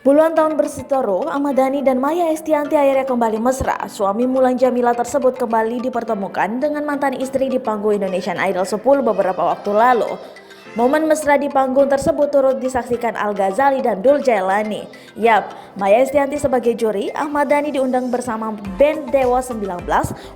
Puluhan tahun berseteru, Ahmad Dhani dan Maya Estianty akhirnya kembali mesra. Suami Mulan Jamila tersebut kembali dipertemukan dengan mantan istri di panggung Indonesian Idol 10 beberapa waktu lalu. Momen mesra di panggung tersebut turut disaksikan Al Ghazali dan Dul Jailani. Yap, Maya Estianty sebagai juri, Ahmad Dhani diundang bersama band Dewa 19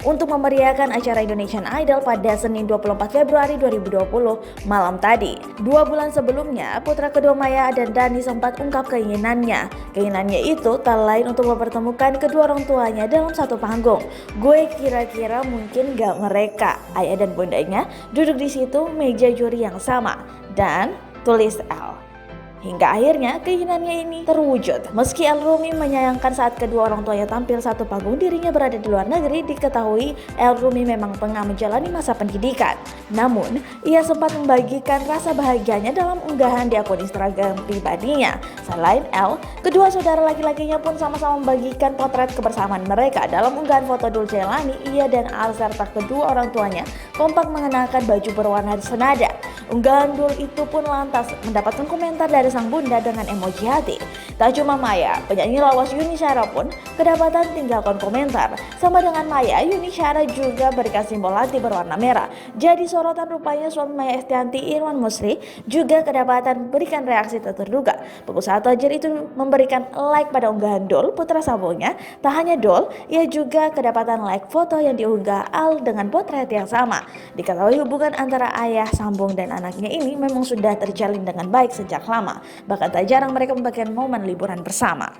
untuk memeriahkan acara Indonesian Idol pada Senin 24 Februari 2020 malam tadi. 2 bulan sebelumnya, putra kedua Maya dan Dhani sempat ungkap keinginannya. Keinginannya itu tak lain untuk mempertemukan kedua orang tuanya dalam satu panggung. Gue kira-kira mungkin gak mereka, ayah dan bundanya, duduk di situ meja juri yang sama. Dan tulis L. Hingga akhirnya keinginannya ini terwujud. Meski El Rumi menyayangkan saat kedua orang tuanya tampil satu panggung, dirinya berada di luar negeri, diketahui El Rumi memang tengah menjalani masa pendidikan. Namun, ia sempat membagikan rasa bahagianya dalam unggahan di akun Instagram pribadinya. Selain El, kedua saudara laki-lakinya pun sama-sama membagikan potret kebersamaan mereka. Dalam unggahan foto Dul Jailani, ia dan Al serta kedua orang tuanya kompak mengenakan baju berwarna senada. Unggahan Dul itu pun lantas mendapatkan komentar dari sang bunda dengan emoji hati. Tak cuma Maya, penyanyi lawas Yuni Shara pun kedapatan tinggalkan komentar. Sama dengan Maya, Yuni Shara juga berikan simbol hati berwarna merah. Jadi sorotan rupanya suami Maya Estianty, Irwan Musri, juga kedapatan berikan reaksi tak terduga. Pengusaha tajir itu memberikan like pada unggahan Dul, putra sambungnya. Tak hanya Dul, ia juga kedapatan like foto yang diunggah Al dengan potret yang sama. Diketahui hubungan antara ayah sambung dan anaknya ini memang sudah terjalin dengan baik sejak lama. Bahkan tak jarang mereka membagikan momen liburan bersama.